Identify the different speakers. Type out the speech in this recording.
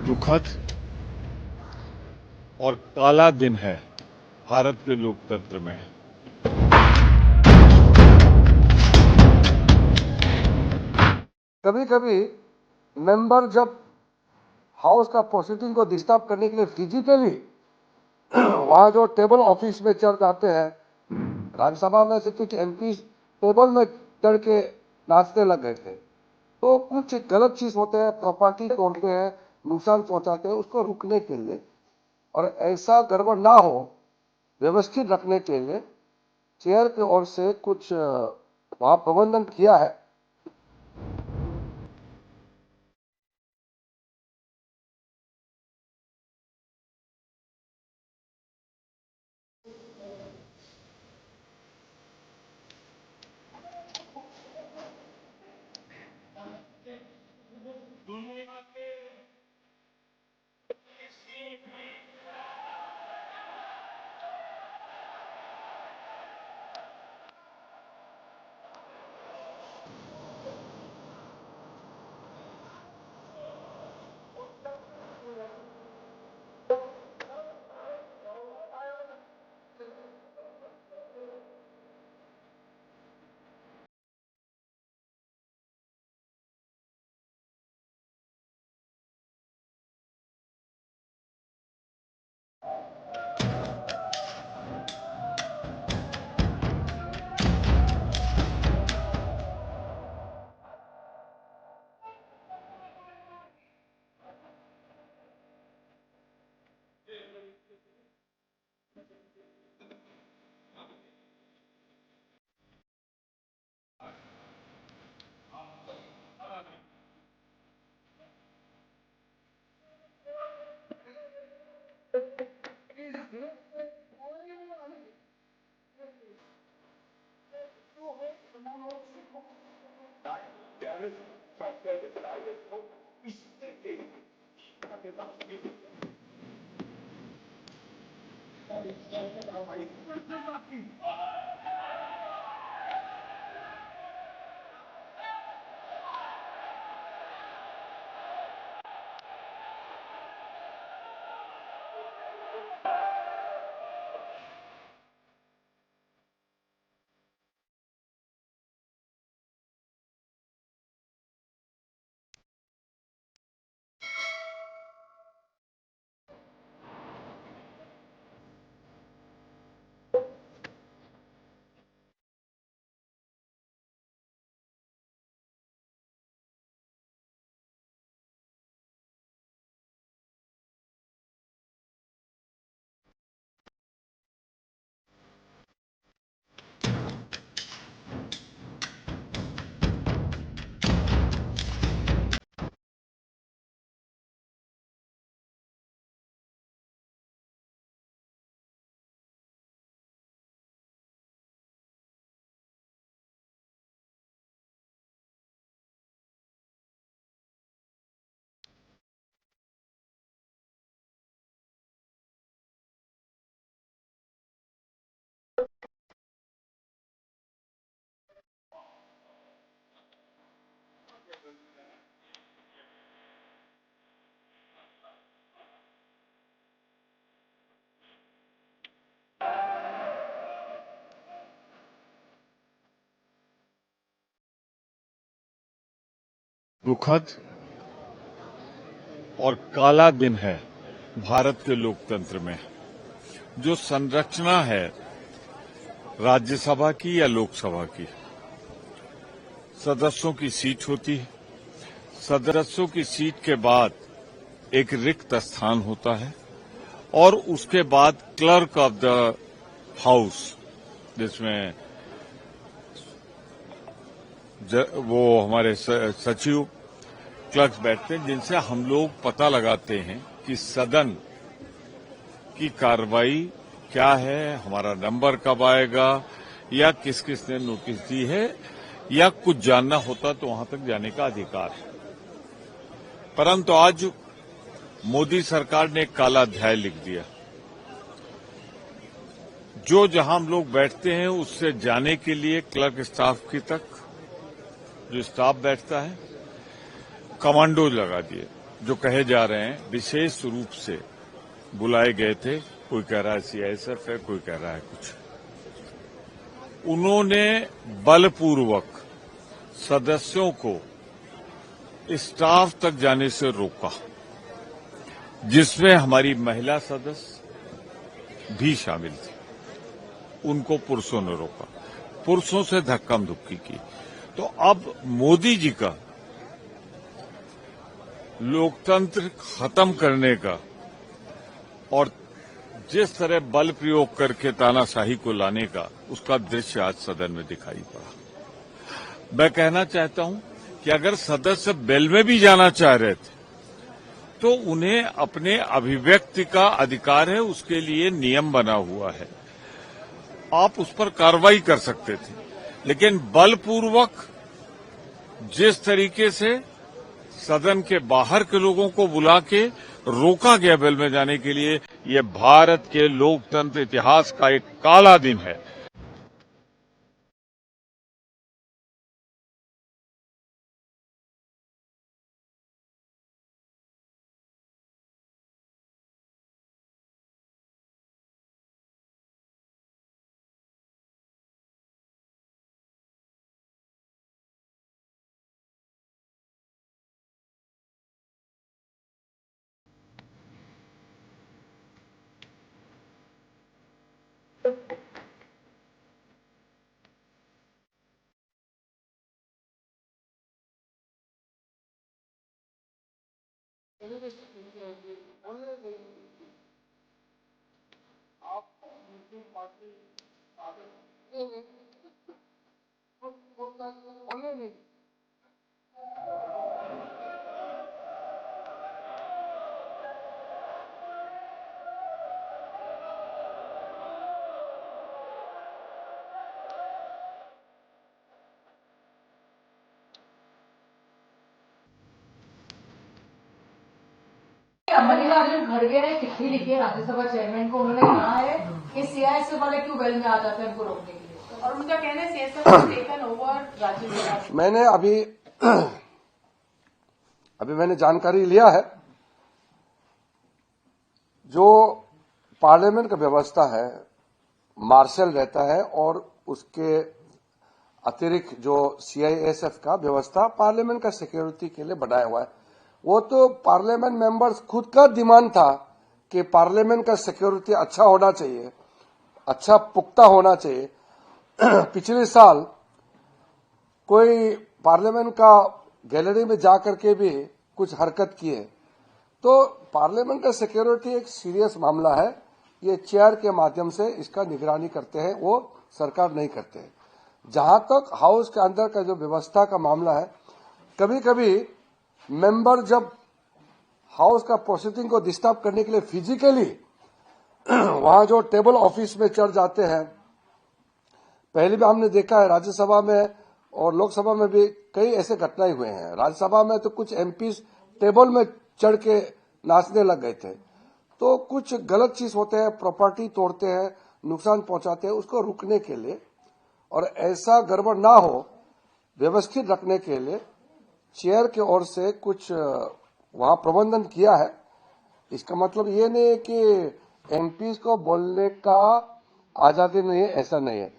Speaker 1: दुखद और काला दिन है भारत के लोकतंत्र में।
Speaker 2: कभी कभी मेंबर जब हाउस का प्रोसीडिंग को डिस्टर्ब करने के लिए फिजिकली वहां जो टेबल ऑफिस में चढ़ जाते हैं, राज्यसभा में से कुछ एमपी टेबल में चढ़ के नाचने लग गए थे, तो कुछ गलत चीज होते हैं, प्रॉपर्टी तोड़ते हैं, नुकसान पहुंचाते हैं, उसको रुकने के लिए और ऐसा गड़बड़ ना हो व्यवस्थित रखने के लिए चेयर की ओर से कुछ वहां प्रबंधन किया है।
Speaker 1: दुखद और काला दिन है भारत के लोकतंत्र में। जो संरचना है राज्यसभा की या लोकसभा की, सदस्यों की सीट होती है, सदस्यों की सीट के बाद एक रिक्त स्थान होता है और उसके बाद क्लर्क ऑफ द हाउस, जिसमें वो हमारे सचिव क्लर्क्स बैठते हैं, जिनसे हम लोग पता लगाते हैं कि सदन की कार्रवाई क्या है, हमारा नंबर कब आएगा, या किस किस ने नोटिस दी है, या कुछ जानना होता तो वहां तक जाने का अधिकार है। परंतु आज मोदी सरकार ने एक काला अध्याय लिख दिया। जो जहां हम लोग बैठते हैं उससे जाने के लिए क्लर्क स्टाफ की तक जो स्टाफ बैठता है, कमांडो लगा दिए। जो कहे जा रहे हैं विशेष रूप से बुलाए गए थे, कोई कह रहा है सीआईएसएफ है, कोई कह रहा है कुछ, उन्होंने बलपूर्वक सदस्यों को स्टाफ तक जाने से रोका, जिसमें हमारी महिला सदस्य भी शामिल थी। उनको पुरुषों ने रोका, पुरुषों से धक्का मुक्की की। तो अब मोदी जी का लोकतंत्र खत्म करने का और जिस तरह बल प्रयोग करके तानाशाही को लाने का, उसका दृश्य आज सदन में दिखाई पड़ा। मैं कहना चाहता हूं कि अगर सदस्य बेल में भी जाना चाह रहे थे तो उन्हें अपने अभिव्यक्ति का अधिकार है, उसके लिए नियम बना हुआ है, आप उस पर कार्रवाई कर सकते थे। लेकिन बलपूर्वक जिस तरीके से सदन के बाहर के लोगों को बुला के रोका गया बेल में जाने के लिए, ये भारत के लोकतंत्र इतिहास का एक काला दिन है।
Speaker 3: मल्लिकार्जुन खड़गे ने चिट्ठी लिखी है राज्यसभा चेयरमैन को। उन्होंने कहा है कि सीआईएसएफ वाले क्यों बेल में आ जाते हैं उनको रोकने के लिए, और उनका कहना है CISF has taken over Rajya Sabha.
Speaker 2: मैंने अभी मैंने जानकारी लिया है, जो पार्लियामेंट का व्यवस्था है, मार्शल रहता है और उसके अतिरिक्त जो सीआईएसएफ का व्यवस्था पार्लियामेंट का सिक्योरिटी के लिए बनाया हुआ है। वो तो पार्लियामेंट मेंबर्स खुद का डिमांड था कि पार्लियामेंट का सिक्योरिटी अच्छा होना चाहिए, अच्छा पुख्ता होना चाहिए। पिछले साल कोई पार्लियामेंट का गैलरी में जाकर के भी कुछ हरकत किए, तो पार्लियामेंट का सिक्योरिटी एक सीरियस मामला है। ये चेयर के माध्यम से इसका निगरानी करते हैं, वो सरकार नहीं करते हैं। जहां तक हाउस के अंदर का जो व्यवस्था का मामला है, कभी कभी मेंबर जब हाउस का प्रोसीडिंग को डिस्टर्ब करने के लिए फिजिकली वहां जो टेबल ऑफिस में चढ़ जाते हैं, पहले भी हमने देखा है राज्यसभा में और लोकसभा में भी कई ऐसे घटनाएं हुए हैं। राज्यसभा में तो कुछ एमपी टेबल में चढ़ के नाचने लग गए थे। तो कुछ गलत चीज होते हैं, प्रॉपर्टी तोड़ते हैं, नुकसान पहुंचाते हैं, उसको रुकने के लिए और ऐसा गड़बड़ ना हो व्यवस्थित रखने के लिए चेयर की ओर से कुछ वहां प्रबंधन किया है। इसका मतलब ये नहीं है कि एमपी को बोलने का आजादी नहीं है, ऐसा नहीं है।